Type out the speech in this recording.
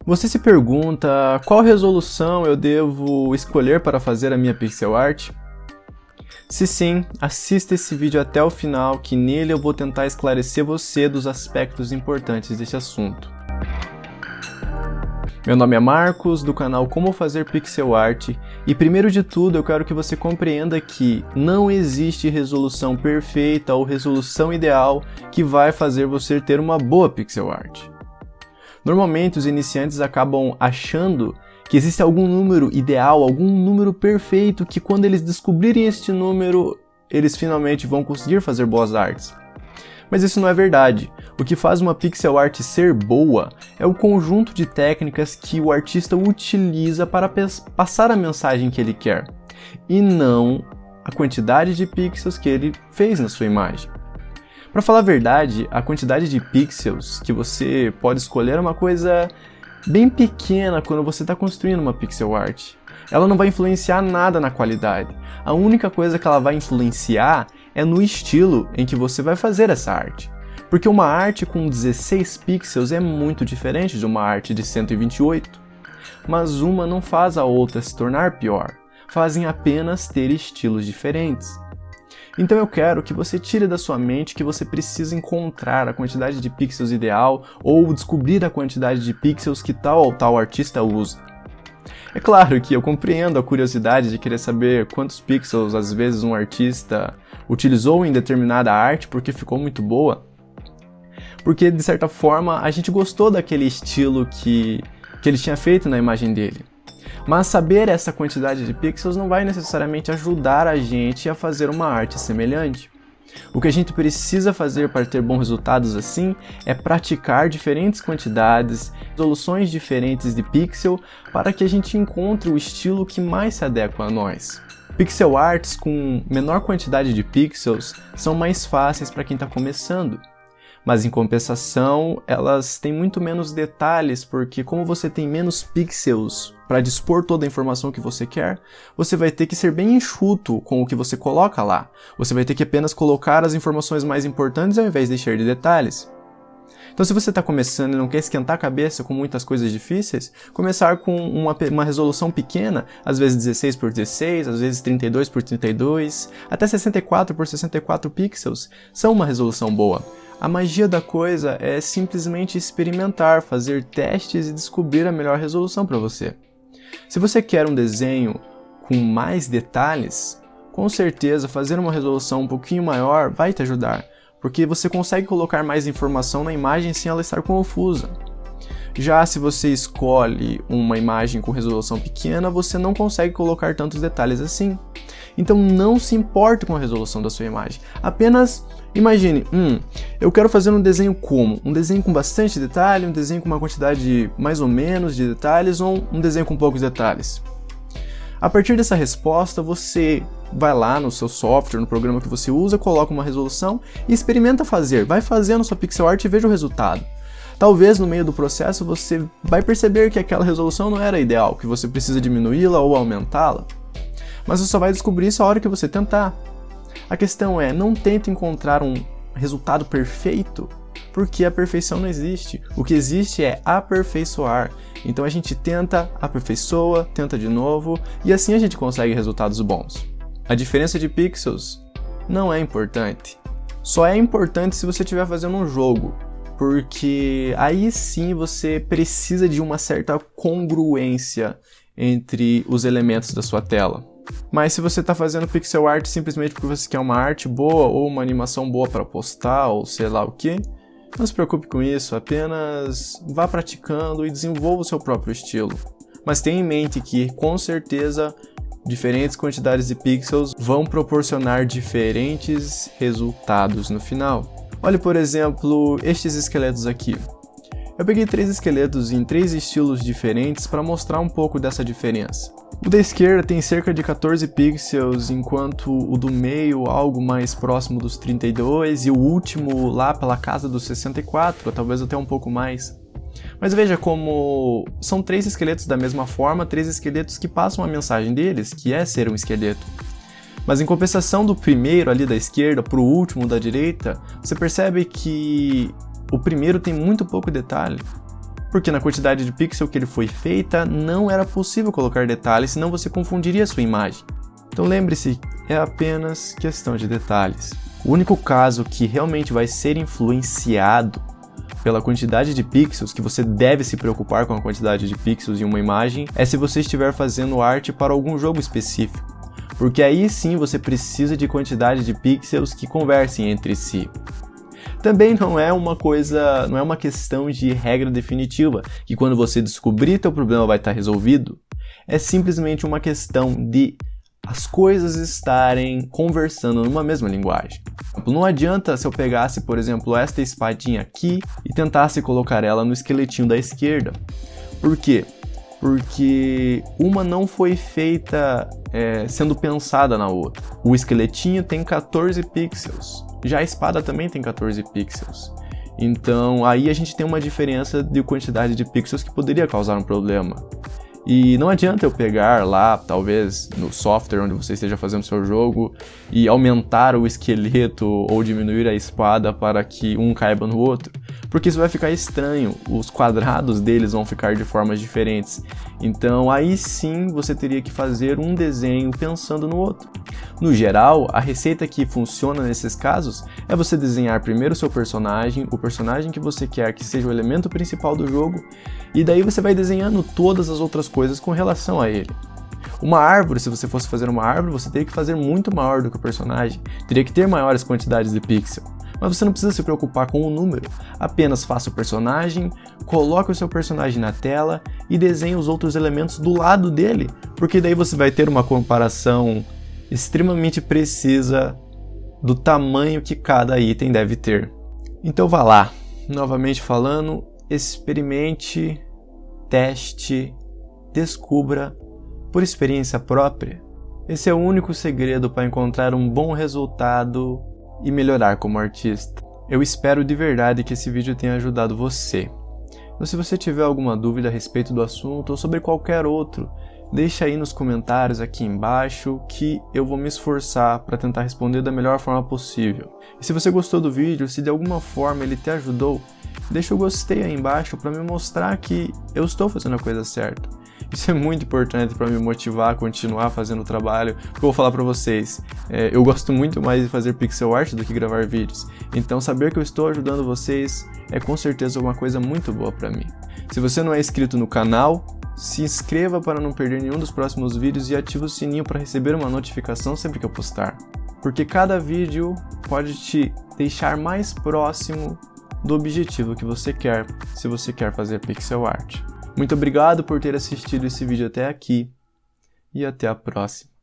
Você se pergunta qual resolução eu devo escolher para fazer a minha pixel art? Se sim, assista esse vídeo até o final, que nele eu vou tentar esclarecer você dos aspectos importantes desse assunto. Meu nome é Marcos, do canal Como Fazer Pixel Art, e primeiro de tudo eu quero que você compreenda que não existe resolução perfeita ou resolução ideal que vai fazer você ter uma boa pixel art. Normalmente os iniciantes acabam achando que existe algum número ideal, algum número perfeito, que quando eles descobrirem este número, eles finalmente vão conseguir fazer boas artes. Mas isso não é verdade. O que faz uma pixel art ser boa é o conjunto de técnicas que o artista utiliza para passar a mensagem que ele quer, e não a quantidade de pixels que ele fez na sua imagem. Para falar a verdade, a quantidade de pixels que você pode escolher é uma coisa bem pequena quando você está construindo uma pixel art. Ela não vai influenciar nada na qualidade. A única coisa que ela vai influenciar é no estilo em que você vai fazer essa arte. Porque uma arte com 16 pixels é muito diferente de uma arte de 128. Mas uma não faz a outra se tornar pior. Fazem apenas ter estilos diferentes. Então eu quero que você tire da sua mente que você precisa encontrar a quantidade de pixels ideal ou descobrir a quantidade de pixels que tal ou tal artista usa. É claro que eu compreendo a curiosidade de querer saber quantos pixels às vezes um artista utilizou em determinada arte porque ficou muito boa. Porque de certa forma a gente gostou daquele estilo que ele tinha feito na imagem dele. Mas saber essa quantidade de pixels não vai necessariamente ajudar a gente a fazer uma arte semelhante. O que a gente precisa fazer para ter bons resultados assim é praticar diferentes quantidades, resoluções diferentes de pixel para que a gente encontre o estilo que mais se adequa a nós. Pixel arts com menor quantidade de pixels são mais fáceis para quem está começando. Mas em compensação, elas têm muito menos detalhes, porque como você tem menos pixels para dispor toda a informação que você quer, você vai ter que ser bem enxuto com o que você coloca lá. Você vai ter que apenas colocar as informações mais importantes ao invés de encher de detalhes. Então se você está começando e não quer esquentar a cabeça com muitas coisas difíceis, começar com uma resolução pequena, às vezes 16 por 16, às vezes 32 por 32, até 64 por 64 pixels, são uma resolução boa. A magia da coisa é simplesmente experimentar, fazer testes e descobrir a melhor resolução para você. Se você quer um desenho com mais detalhes, com certeza fazer uma resolução um pouquinho maior vai te ajudar, porque você consegue colocar mais informação na imagem sem ela estar confusa. Já se você escolhe uma imagem com resolução pequena, você não consegue colocar tantos detalhes assim. Então não se importe com a resolução da sua imagem. Apenas imagine, eu quero fazer um desenho como? Um desenho com bastante detalhe, um desenho com uma quantidade mais ou menos de detalhes ou um desenho com poucos detalhes? A partir dessa resposta, você vai lá no seu software, no programa que você usa, coloca uma resolução e experimenta fazer. Vai fazendo sua pixel art e veja o resultado. Talvez no meio do processo você vai perceber que aquela resolução não era ideal, que você precisa diminuí-la ou aumentá-la. Mas você só vai descobrir isso a hora que você tentar. A questão é, não tente encontrar um resultado perfeito, porque a perfeição não existe. O que existe é aperfeiçoar. Então a gente tenta, aperfeiçoa, tenta de novo, e assim a gente consegue resultados bons. A diferença de pixels não é importante. Só é importante se você estiver fazendo um jogo, porque aí sim você precisa de uma certa congruência entre os elementos da sua tela. Mas se você está fazendo pixel art simplesmente porque você quer uma arte boa ou uma animação boa para postar ou sei lá o que, não se preocupe com isso, apenas vá praticando e desenvolva o seu próprio estilo. Mas tenha em mente que, com certeza, diferentes quantidades de pixels vão proporcionar diferentes resultados no final. Olhe, por exemplo, estes esqueletos aqui. Eu peguei 3 esqueletos em 3 estilos diferentes para mostrar um pouco dessa diferença. O da esquerda tem cerca de 14 pixels, enquanto o do meio algo mais próximo dos 32 e o último lá pela casa dos 64, ou talvez até um pouco mais. Mas veja como são 3 esqueletos da mesma forma, 3 esqueletos que passam a mensagem deles, que é ser um esqueleto. Mas em compensação do primeiro ali da esquerda para o último da direita, você percebe que o primeiro tem muito pouco detalhe. Porque na quantidade de pixel que ele foi feita, não era possível colocar detalhes, senão você confundiria a sua imagem. Então lembre-se, é apenas questão de detalhes. O único caso que realmente vai ser influenciado pela quantidade de pixels, que você deve se preocupar com a quantidade de pixels em uma imagem, é se você estiver fazendo arte para algum jogo específico. Porque aí sim você precisa de quantidade de pixels que conversem entre si. Também não é uma questão de regra definitiva, que quando você descobrir teu problema vai estar resolvido. É simplesmente uma questão de as coisas estarem conversando numa mesma linguagem. Não adianta se eu pegasse, por exemplo, esta espadinha aqui e tentasse colocar ela no esqueletinho da esquerda. Por quê? Porque uma não foi feita sendo pensada na outra. O esqueletinho tem 14 pixels. Já a espada também tem 14 pixels. Então aí a gente tem uma diferença de quantidade de pixels que poderia causar um problema. E não adianta eu pegar lá, talvez, no software onde você esteja fazendo seu jogo e aumentar o esqueleto ou diminuir a espada para que um caiba no outro, porque isso vai ficar estranho, os quadrados deles vão ficar de formas diferentes. Então aí sim você teria que fazer um desenho pensando no outro. No geral, a receita que funciona nesses casos é você desenhar primeiro o seu personagem, o personagem que você quer que seja o elemento principal do jogo, e daí você vai desenhando todas as outras coisas com relação a ele. Uma árvore, se você fosse fazer uma árvore, você teria que fazer muito maior do que o personagem, teria que ter maiores quantidades de pixel. Mas você não precisa se preocupar com o número, apenas faça o personagem, coloque o seu personagem na tela e desenhe os outros elementos do lado dele, porque daí você vai ter uma comparação extremamente precisa do tamanho que cada item deve ter. Então vá lá, novamente falando, experimente, teste, descubra por experiência própria. Esse é o único segredo para encontrar um bom resultado e melhorar como artista. Eu espero de verdade que esse vídeo tenha ajudado você. Então, se você tiver alguma dúvida a respeito do assunto ou sobre qualquer outro, deixa aí nos comentários aqui embaixo que eu vou me esforçar para tentar responder da melhor forma possível. E se você gostou do vídeo, se de alguma forma ele te ajudou, deixa o gostei aí embaixo para me mostrar que eu estou fazendo a coisa certa. Isso é muito importante para me motivar a continuar fazendo o trabalho. Eu vou falar para vocês, eu gosto muito mais de fazer pixel art do que gravar vídeos. Então saber que eu estou ajudando vocês é com certeza uma coisa muito boa para mim. Se você não é inscrito no canal, se inscreva para não perder nenhum dos próximos vídeos e ative o sininho para receber uma notificação sempre que eu postar. Porque cada vídeo pode te deixar mais próximo do objetivo que você quer, se você quer fazer pixel art. Muito obrigado por ter assistido esse vídeo até aqui e até a próxima.